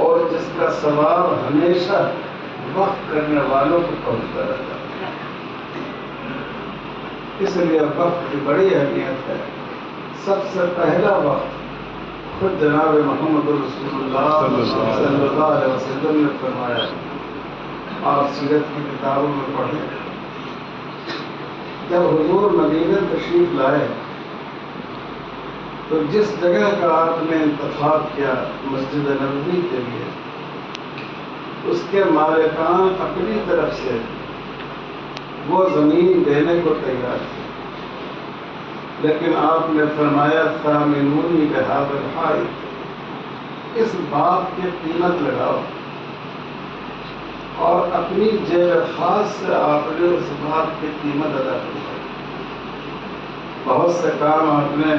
اور جس کا ثواب ہمیشہ وقف کرنے والوں کو پہنچتا رہتا ہے۔ اس لیے وقف کی بڑی اہمیت ہے۔ سب سے پہلا وقف خود جناب محمد رسول اللہ صلی اللہ علیہ وسلم نے فرمایا۔ آپ سیرت کی کتابوں میں پڑھیں، جب حضور مدینہ تشریف لائے تو جس جگہ کا آپ نے انتخاب کیا مسجد نبوی کے لیے، اس کے مالکان اپنی طرف سے وہ زمین دینے کو تیار تھے، لیکن آپ نے فرمایا ثامنونی بہذا الحائط، اس باغ کی قیمت لگاؤ، اور اپنی جیب خاص سے آپ نے اس باغ کی قیمت ادا کی۔ بہت سے کام آپ نے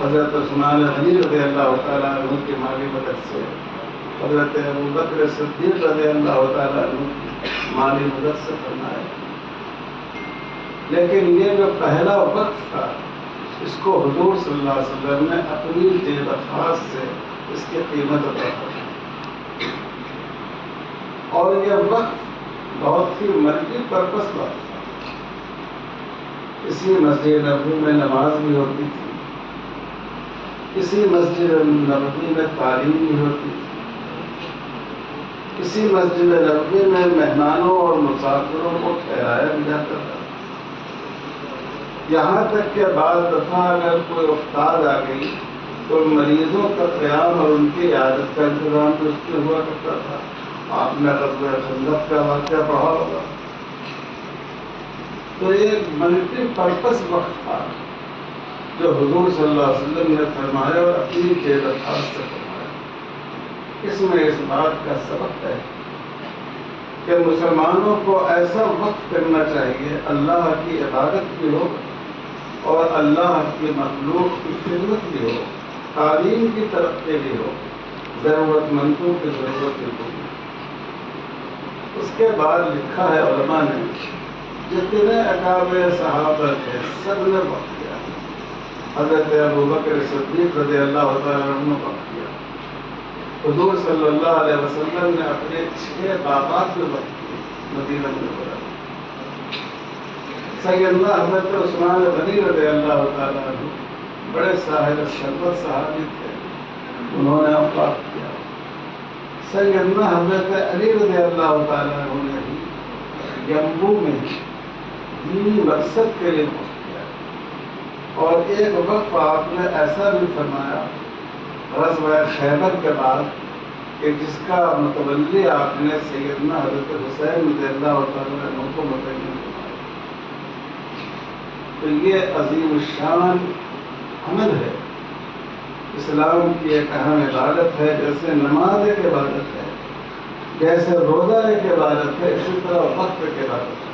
حضرت عثمان غنی رضی اللہ تعالیٰ عنہ کی مالی مدد سے، حضرت ابوبکر صدیق رضی اللہ تعالیٰ عنہ کی مالی مدد سے فرمایا، لیکن یہ جو پہلا وقت تھا اس کو حضور صلی اللہ علیہ وسلم نے اپنی جیب خاص سے اس کی قیمت ادا کی، اور یہ وقت بہت ہی ملٹی پرپس وقت تھا۔ اسی مسجد نبوی میں نماز بھی ہوتی تھی، اسی مسجد نبوی میں تعلیم بھی ہوتی تھی، اسی مسجد نبوی میں مہمانوں اور مسافروں کو ٹھہرایا بھی جاتا تھا۔ یہاں تک کہ بعض دفعہ اگر کوئی افتاد آ گئی تو مریضوں کا قیام اور ان کی عیادت کا انتظام تو اس میں ہوا کرتا تھا۔ آپ نے غزوہ خندق کا واقعہ پڑھا ہوگا۔ تو ایک ملٹی پرپس وقت تھا جو حضور صلی اللہ علیہ وسلم نے فرمایا اور اپنی جیب خاص سے فرمایا۔ اس میں اس بات کا سبق ہے کہ مسلمانوں کو ایسا وقت کرنا چاہیے، اللہ کی عبادت بھی ہو اور اللہ کی مخلوق کی خدمت بھی ہو، تعلیم کی ترقی بھی ہو، ضرورت مندوں کی ضرورت بھی ہو۔ اس کے بعد لکھا ہے علماء نے، جتنے اکابر صحابہ تھے سب نے وقت کیا۔ حضرت ابوبکر صدیق رضی اللہ تعالیٰ عنہ نے وقت کیا۔ حضور صلی اللہ علیہ وسلم نے اپنے 6 باغات میں وقت کیا مدینہ منورہ۔ سیدنا حضرت عثمان غنی رضی اللہ تعالیٰ عنہ بڑے صاحب شربت صحابی تھے، انہوں نے وقت کیا۔ سیدنا حضرت علی رضی اللہ تعالیٰ عنہ نے بھی یمبو میں دینی مقصد کے لیے وقت کیا، اور ایک وقت آپ نے ایسا بھی فرمایا غزوہ خیبر کے بعد کہ جس کا متولی آپ نے سیدنا حضرت حسین رضی اللہ تعالیٰ عنہ کو متعین فرمایا۔ تو یہ عظیم الشان عمل ہے، اسلام کی ایک اہم عبادت ہے۔ جیسے نماز ایک عبادت ہے، جیسے روزہ ایک عبادت ہے، اسی طرح وقت ایک عبادت ہے۔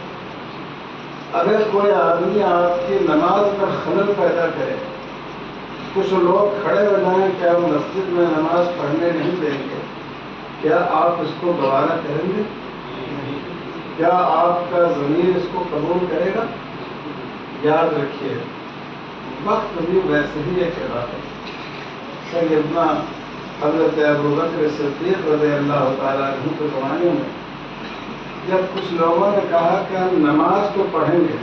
اگر کوئی آدمی آپ کی نماز پر خلل پیدا کرے، کچھ لوگ کھڑے ہو جائیں کہ ہم مسجد میں نماز پڑھنے نہیں دیں گے، کیا آپ اس کو گوارا کریں گے؟ کیا آپ کا ضمیر اس کو قبول کرے گا؟ یاد رکھیے، وقت بھی ویسے ہی ایک عبادت ہے۔ سیدنا حضرت ابوبکر صدیق رضی اللہ تعالیٰ عنہ کے زمانے میں جب کچھ لوگوں نے کہا کہ ہم نماز تو پڑھیں گے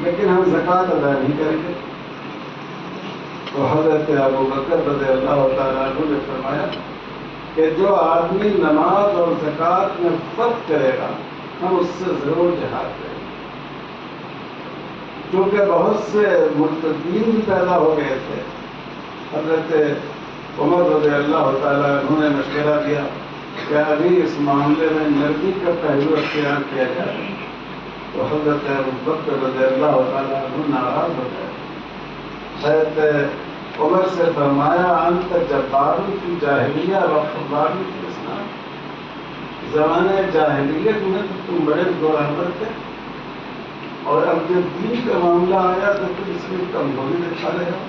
لیکن ہم زکوٰۃ ادا نہیں کریں گے، تو حضرت ابوبکر رضی اللہ تعالیٰ عنہ نے فرمایا کہ جو آدمی نماز اور زکوٰۃ میں فرق کرے گا ہم اس سے ضرور جہاد کریں گے۔ کیونکہ بہت سے مرتدین بھی پیدا ہو گئے تھے، حضرت عمر رضی اللہ تعالیٰ عنہ نے مشورہ دیا کہ ابھی اس معاملے میں نرمی کا پہلو اختیار کیا جائے، تو حضرت ابوبکر رضی اللہ تعالیٰ عنہ ناراض ہو گئے۔ حضرت عمر سے فرمایا انت جبار فی جاہلیہ و خبار فی اسلام، زمانہ جاہلیت میں تو تم بڑے زورآور تھے، اور اب جب دین کا معاملہ آیا تو پھر اس میں کمزوری دکھا رہے ہو۔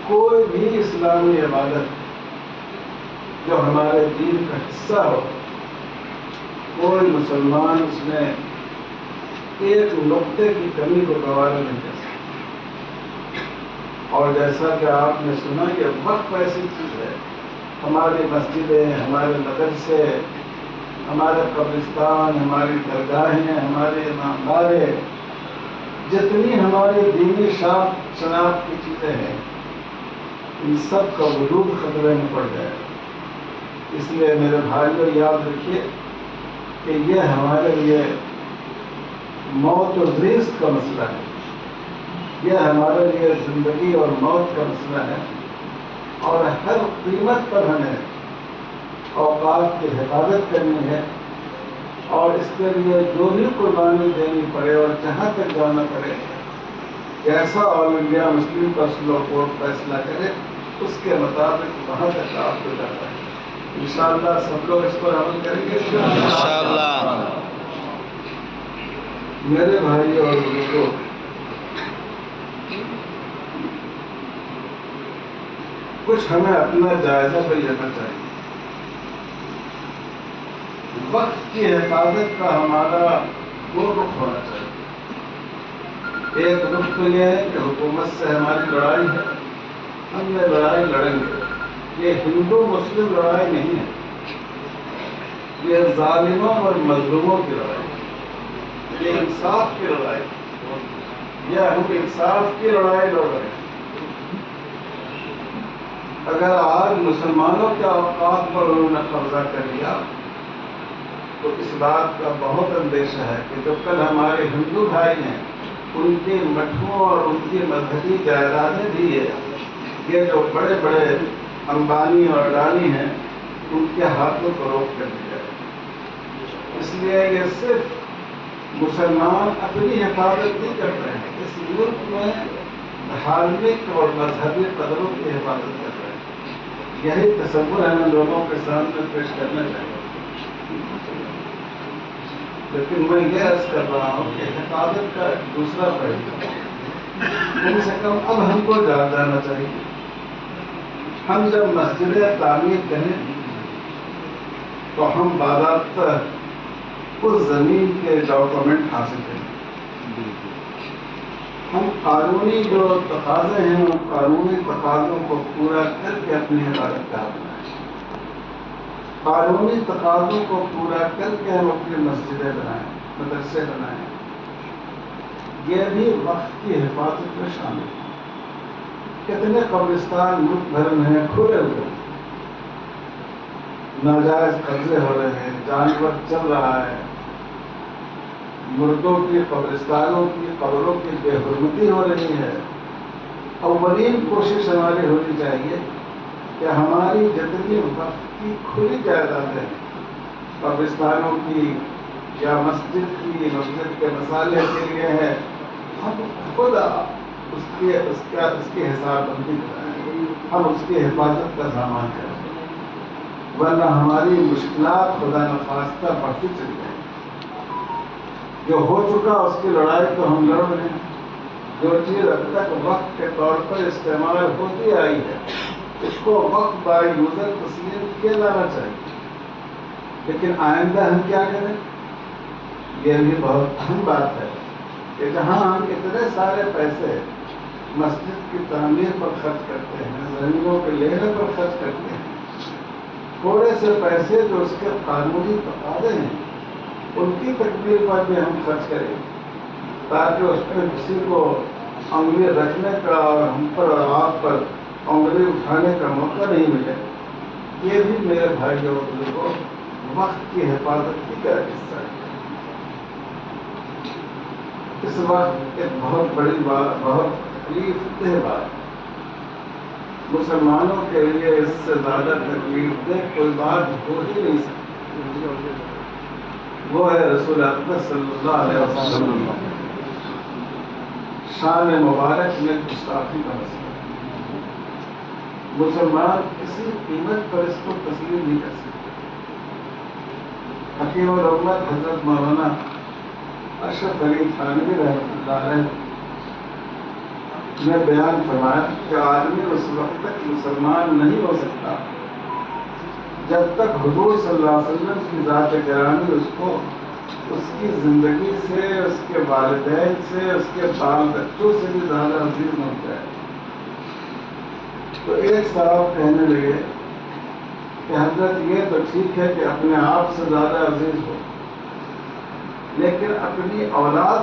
کوئی بھی اسلامی عبادت جو ہمارے دین کا حصہ ہو، کوئی مسلمان اس میں ایک نقطے کی کمی کو گوارا نہیں کر سکتا۔ اور جیسا کہ آپ نے سنا، یہ وقت ایسی چیز ہے ہماری مسجدیں، ہمارے مدرسے، ہمارے قبرستان، ہماری درگاہیں، ہمارے امامبارے، جتنی ہماری دینی شناخت کی چیزیں ہیں، ان سب کا وجود خطرے میں پڑ جائے گا۔ اس لیے میرے بھائیوں یاد رکھیے کہ یہ ہمارے لیے موت و رزق کا مسئلہ ہے، یہ ہمارے لیے زندگی اور موت کا مسئلہ ہے، اور ہر قیمت پر ہمیں اوقات کی حفاظت کرنی ہے، اور اس کے لیے جو بھی قربانی دینی پڑے اور جہاں تک جانا پڑے، جیسا آل انڈیا مسلم پرسنل کورٹ فیصلہ کرے اس کے مطابق وہاں تک آپ کو جاتا ہے۔ انشاءاللہ سب لوگ اس پر عمل کریں گے انشاءاللہ۔ میرے بھائی اور بزرگوں، کچھ ہمیں اپنا جائزہ بھی لینا چاہیے۔ وقت کی حفاظت کا ہمارا وہ رخ ہونا چاہیے۔ ایک رخ تو یہ ہے کہ حکومت سے ہماری لڑائی ہے، ہم یہ لڑائی لڑیں گے۔ یہ ہندو مسلم لڑائی نہیں ہے، یہ ظالموں اور مظلوموں کی لڑائی ہے، یہ انصاف کی لڑائی ہے، یہ ہم انصاف کی لڑائی لڑ رہے ہیں۔ اگر آج مسلمانوں کے اوقات پر انہوں نے قبضہ کر لیا تو اس بات کا بہت اندیشہ ہے کہ جو کل ہمارے ہندو بھائی ہیں ان کی مٹھوں اور ان کی مذہبی جائیدادیں بھی ہے، یہ جو بڑے بڑے امبانی اور اڈانی ہیں ان کے ہاتھوں کو روک کر دیا ہے۔ اس لیے یہ صرف مسلمان اپنی حفاظت نہیں کرتے ہیں، اس ملک میں دھارمک اور مذہبی قدروں کی حفاظت کر رہے ہیں۔ یہی تصور ہمیں لوگوں کے سامنے پیش کرنا چاہیے۔ لیکن میں یہ عرض کر رہا ہوں کہ حفاظت کا ایک دوسرا پہلو کم سے کم اب ہم کو جانا چاہیے۔ ہم جب مسجدیں تعمیر کریں تو ہم باضابطہ اس زمین کے ڈاکومنٹ حاصل کریں، ہم قانونی جو تقاضے ہیں ان قانونی تقاضوں کو پورا کر کے اپنی حفاظت کا بنائیں، قانونی تقاضوں کو پورا کر کے ہم اپنی مسجدیں بنائیں، مدرسے بنائیں۔ یہ بھی وقت کی حفاظت میں شامل ہے۔ کتنے قبرستان ملک بھر میں کھلے ہوئے، ناجائز قبضے ہو رہے ہیں، جانور چل رہا ہے، مردوں کی قبرستانوں کی قبروں کی بے حرمتی ہو رہی ہے۔ اولین کوشش ہماری ہونی چاہیے کہ ہماری جتنی وقت کی کھلی جائیدادیں قبرستانوں کی یا مسجد کے مسالے کے لیے ہے، ہم خود اس کی حساب بندی کریں، ہم اس کی حفاظت کا سامان کریں، ورنہ ہماری مشکلات خدا نخواستہ بڑھتی چلی جائیں۔ جو ہو چکا اس کی لڑائی تو ہم لڑ رہے ہیں، جو چیز اب تک وقت کے طور پر استعمال ہوتی آئی ہے اس کو وقت بائی یوزر تسلیم کیا جانا چاہیے۔ لیکن آئندہ ہم کیا کریں؟ یہ بھی بہت اہم بات ہے کہ جہاں ہم اتنے سارے پیسے مسجد کی تعمیر پر خرچ کرتے ہیں، زمینوں کے لینے پر خرچ کرتے ہیں، تھوڑے سے پیسے جو اس کے قانونی تقاضے ہیں ان کی تکمیل پر بھی ہم خرچ کریں تاکہ اس میں کسی کو انگلی رکھنے کا اور ہم پر اور آپ پر انگلی اٹھانے کا موقع نہیں ملے۔ یہ بھی میرے بھائی اور بزرگوں وقت کی حفاظت کی کا حصہ ہے۔ اس وقت ایک بہت بڑی بات، بہت تکلیف دہ بات، مسلمانوں کے لیے اس سے زیادہ تکلیف دہ کوئی بات ہو ہی نہیں سکتی، وہ ہے رسول اکبر صلی اللہ علیہ وسلم شان مبارک میں گستاخی کا مسئلہ۔ مسلمان کسی قیمت پر اس کو تسلیم نہیں کر سکتے۔ حکیم الامت حضرت مولانا اشرف علی تھانوی رحمۃ اللہ علیہ نے بیان فرمایا کہ آدمی اس وقت تک مسلمان نہیں ہو سکتا جب تک حضور صلی اللہ علیہ وسلم کی ذات گرامی اس کو اس کی زندگی سے، اس کے والدین سے، اس کے بال بچوں سے بھی زیادہ عزیز ہو جائے۔ تو ایک صاحب کہنے لگے حضرت یہ تو ٹھیک ہے کہ اپنے آپ سے زیادہ عزیز ہو، لیکن اپنی اولاد